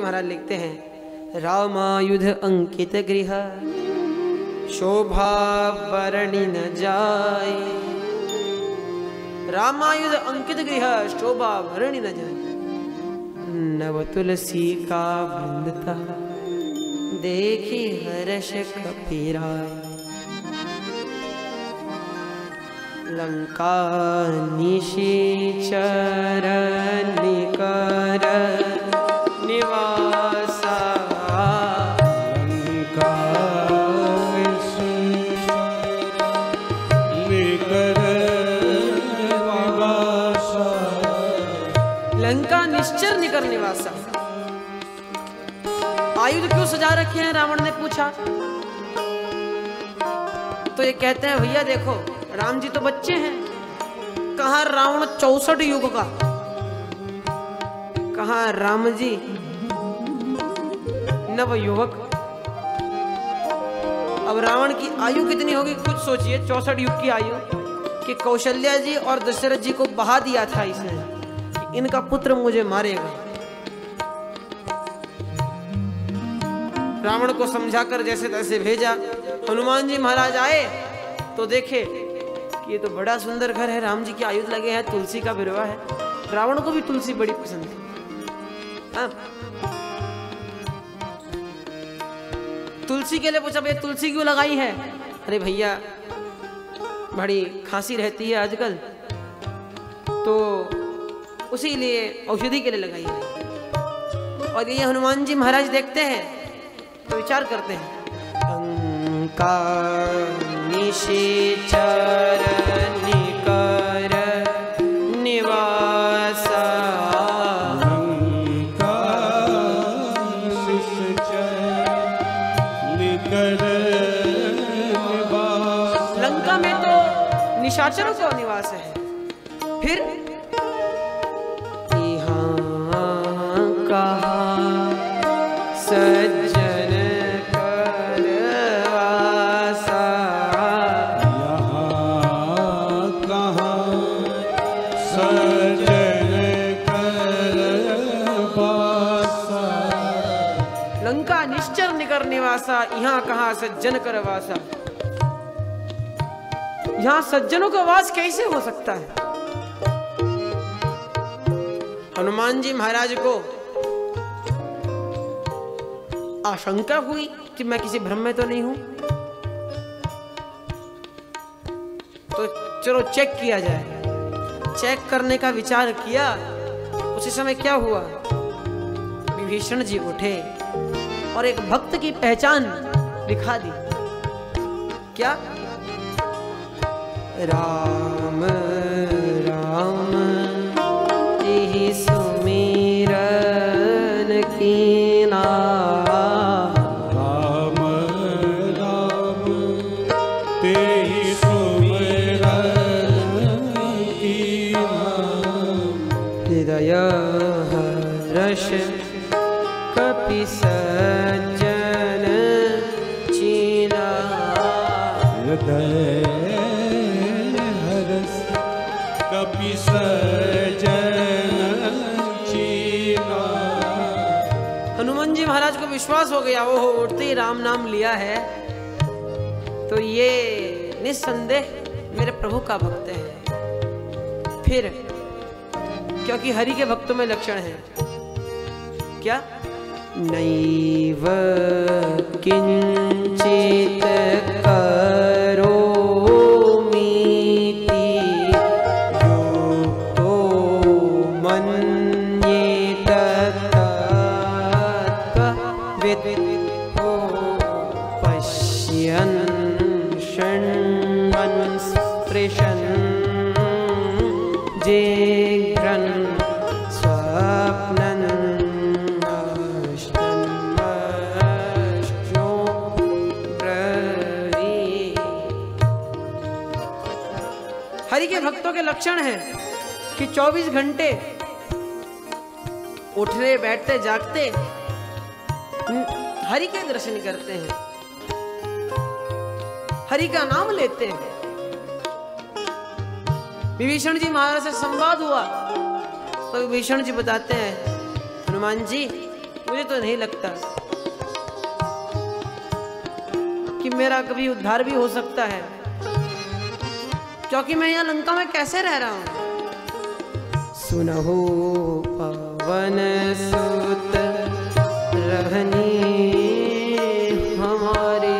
महाराज लिखते हैं, रामायुध अंकित गृह शोभा वर्णि न जाए। रामायुध अंकित गृह शोभा वर्णि न जाए। नव तुलसी का वृंदता देखी हर्ष कपीराय। लंका निशिचर निकर निवासा। लंका निकर निवासा। लंका निश्चर निकर निवासा। आयुध क्यों सजा रखे हैं, रावण ने पूछा। तो ये कहते हैं, भैया देखो राम जी तो बच्चे हैं, कहा रावण 64 युग का, कहा राम जी नव युवक। अब रावण की आयु कितनी होगी कुछ सोचिए। 64 युग की आयु कि कौशल्या जी और दशरथ जी को बहा दिया था इसने, इनका पुत्र मुझे मारेगा। रावण को समझाकर जैसे तैसे भेजा। हनुमान जी महाराज आए तो देखे कि ये तो बड़ा सुंदर घर है, राम जी के आयुध लगे हैं, तुलसी का बिरवा है। रावण को भी तुलसी बड़ी पसंद थी। हाँ? तुलसी के लिए पूछा, भैया तुलसी क्यों लगाई है? अरे भैया बड़ी खांसी रहती है आजकल, तो उसी लिए औषधि के लिए लगाई है। और ये हनुमान जी महाराज देखते हैं तो विचार करते हैं, लंका निशिचर निकर निवासा। लंका निशिचर निकर निवासा। लंका में तो निशाचरों का निवास है। फिर यहाँ कहा सज्जन करवासा। यहाँ कहाँ सज्जन करवासा। लंका निश्चर निकर निवासा, यहाँ कहा सज्जन करवासा। यहाँ सज्जनों का वास कैसे हो सकता है? हनुमान जी महाराज को आशंका हुई कि मैं किसी भ्रम में तो नहीं हूं, तो चलो चेक किया जाए। चेक करने का विचार किया। उसी समय क्या हुआ, विभीषण जी उठे और एक भक्त की पहचान दिखा दी। क्या? राम राम यही सुमिरन कीना। राम राम तेहि सुमिरन कीना। हृदय हर्ष कपि सज्जन चीना। हृदय हर्ष कपि सज्जन चीना। हनुमान जी महाराज को विश्वास हो गया, वो उठते ही राम नाम लिया है तो ये निस्संदेह मेरे प्रभु का भक्त है। फिर क्योंकि हरि के भक्तों में लक्षण है क्या? नैव किंचित करोमीति युक्तो मन्येत तत्त्वविदो पश्यन् शृण्वन् स्पृशन् जिघ्रन् स्वप्नन् अश्नन्वश्नो ब्रवीत्। हरि के भक्तों के लक्षण हैं कि 24 घंटे उठते बैठते जागते हरि के दर्शन करते हैं, हरि का नाम लेते हैं। विभीषण जी महाराज से संवाद हुआ तो विभीषण जी बताते हैं, हनुमान जी मुझे तो नहीं लगता कि मेरा कभी उद्धार भी हो सकता है, क्योंकि मैं यहाँ लंका में कैसे रह रहा हूँ। सुनहो पवन सुत रहनी हमारे,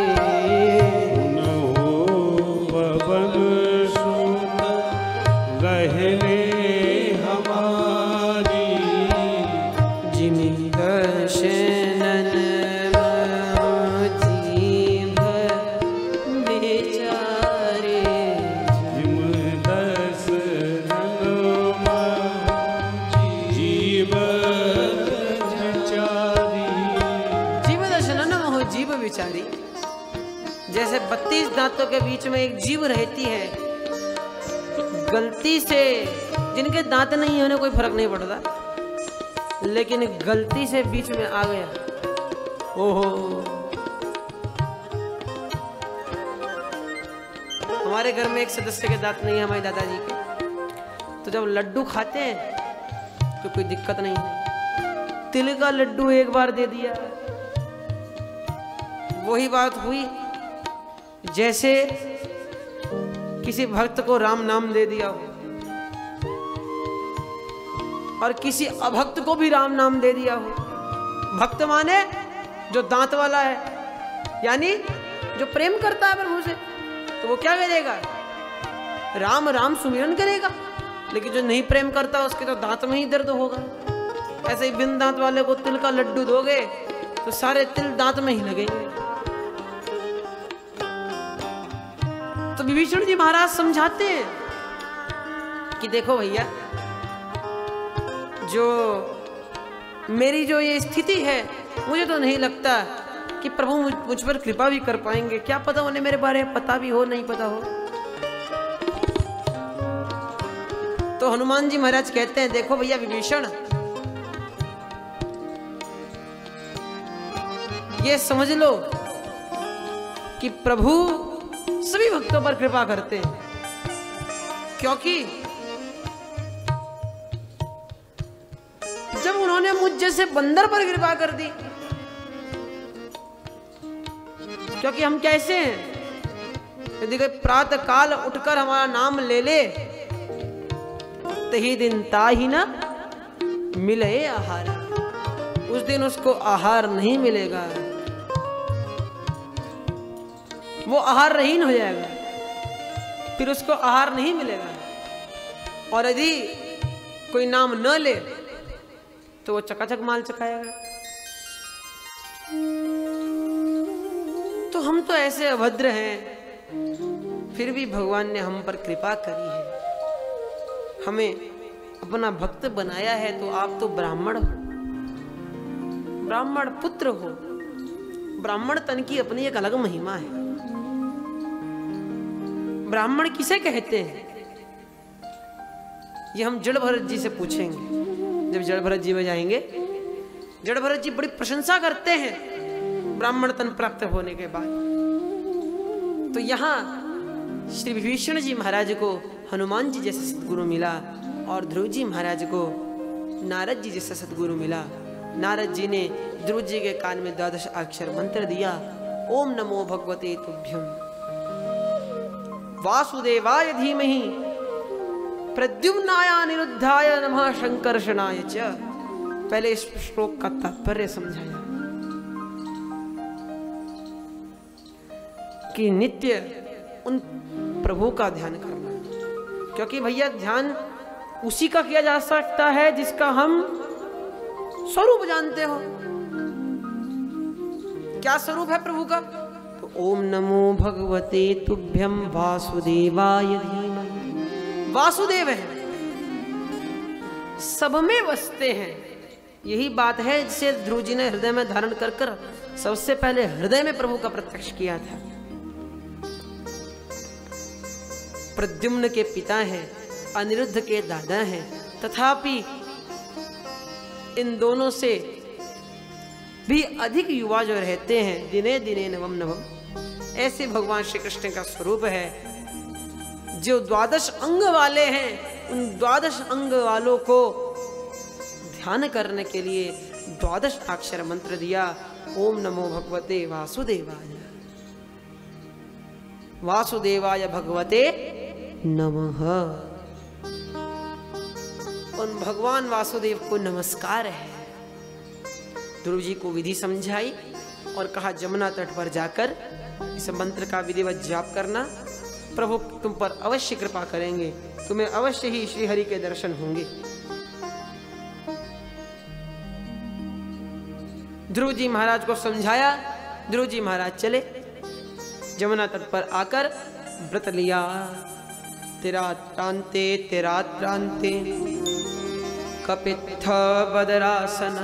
पवन सुत रहने हमारी, जिमि दर्शनन जीव बेचारे, जिम दर्शनन जीव बेचारी, जीव दर्शनन मोह जीव बिचारी। जैसे 32 दांतों के बीच में एक जीव रहती है, गलती से जिनके दांत नहीं होने कोई फर्क नहीं पड़ता, लेकिन गलती से बीच में आ गया, ओहो। हमारे घर में एक सदस्य के दांत नहीं है, हमारे दादाजी के, तो जब लड्डू खाते हैं तो कोई दिक्कत नहीं है। तिल का लड्डू एक बार दे दिया, वही बात हुई जैसे किसी भक्त को राम नाम दे दिया हो और किसी अभक्त को भी राम नाम दे दिया हो। भक्त माने जो दांत वाला है, यानी जो प्रेम करता है प्रभु से, तो वो क्या करेगा? राम राम सुमिरन करेगा। लेकिन जो नहीं प्रेम करता उसके तो दांत में ही दर्द होगा। ऐसे ही बिन दांत वाले को तिल का लड्डू दोगे तो सारे तिल दांत में ही लगेंगे। तो विभीषण जी महाराज समझाते हैं कि देखो भैया, जो मेरी जो ये स्थिति है, मुझे तो नहीं लगता कि प्रभु मुझ पर कृपा भी कर पाएंगे। क्या पता उन्हें मेरे बारे में पता भी हो, नहीं पता हो। तो हनुमान जी महाराज कहते हैं, देखो भैया विभीषण, ये समझ लो कि प्रभु सभी भक्तों पर कृपा करते हैं, क्योंकि जब उन्होंने मुझ जैसे बंदर पर कृपा कर दी, क्योंकि हम कैसे हैं, यदि कोई प्रातः काल उठकर हमारा नाम ले ले, तही दिन ताही ना मिले आहार, उस दिन उसको आहार नहीं मिलेगा, वो आहार रहीन हो जाएगा, फिर उसको आहार नहीं मिलेगा। और यदि कोई नाम न ले तो वो चकाचक माल चखाएगा। तो हम तो ऐसे अभद्र हैं, फिर भी भगवान ने हम पर कृपा करी है, हमें अपना भक्त बनाया है। तो आप तो ब्राह्मण हो, ब्राह्मण पुत्र हो, ब्राह्मण तन की अपनी एक अलग महिमा है। ब्राह्मण किसे कहते हैं, ये हम जड़ भरत जी से पूछेंगे। जब जड़ भरत जी में जाएंगे, जड़ भरत जी बड़ी प्रशंसा करते हैं ब्राह्मण तन प्राप्त होने के बाद। तो यहाँ श्री विभीषण जी महाराज को हनुमान जी जैसे सद्गुरु मिला और ध्रुव जी महाराज को नारद जी जैसा सद्गुरु मिला। नारद जी ने ध्रुव जी के कान में 12 अक्षर मंत्र दिया, ओम नमो भगवते तुभ्यम वासुदेवाय धीमहि प्रद्युम्नाय अनिरुद्धाय नमः शंकर्षणाय च। पहले इस श्लोक का तात्पर्य समझाया कि नित्य उन प्रभु का ध्यान करना, क्योंकि भैया ध्यान उसी का किया जा सकता है जिसका हम स्वरूप जानते हो। क्या स्वरूप है प्रभु का? तो ओम नमो भगवते तुभ्यम वासुदेवाय धीमहि। वासुदेव है, सब में बसते हैं, यही बात है जिसे ध्रुव जी ने हृदय में धारण कर कर सबसे पहले हृदय में प्रभु का प्रत्यक्ष किया था। प्रद्युम्न के पिता हैं, अनिरुद्ध के दादा हैं, तथापि इन दोनों से भी अधिक युवा जो रहते हैं, दिने दिने नवम नवम, ऐसे भगवान श्री कृष्ण का स्वरूप है। जो 12 अंग वाले हैं, उन 12 अंग वालों को ध्यान करने के लिए द्वादश अक्षर मंत्र दिया, ओम नमो भगवते वासुदेवाय, वासुदेवाय भगवते नमः। उन भगवान वासुदेव को नमस्कार है। ध्रुव जी को विधि समझाई और कहा जमुना तट पर जाकर इस मंत्र का विधिवत जाप करना, प्रभु तुम पर अवश्य कृपा करेंगे, तुम्हें अवश्य ही श्री हरि के दर्शन होंगे। ध्रुव जी महाराज को समझाया, ध्रुव जी महाराज चले, जमुना तट पर आकर व्रत लिया। तिरात्रांते तिरात्रांते कपित्थ बदरासन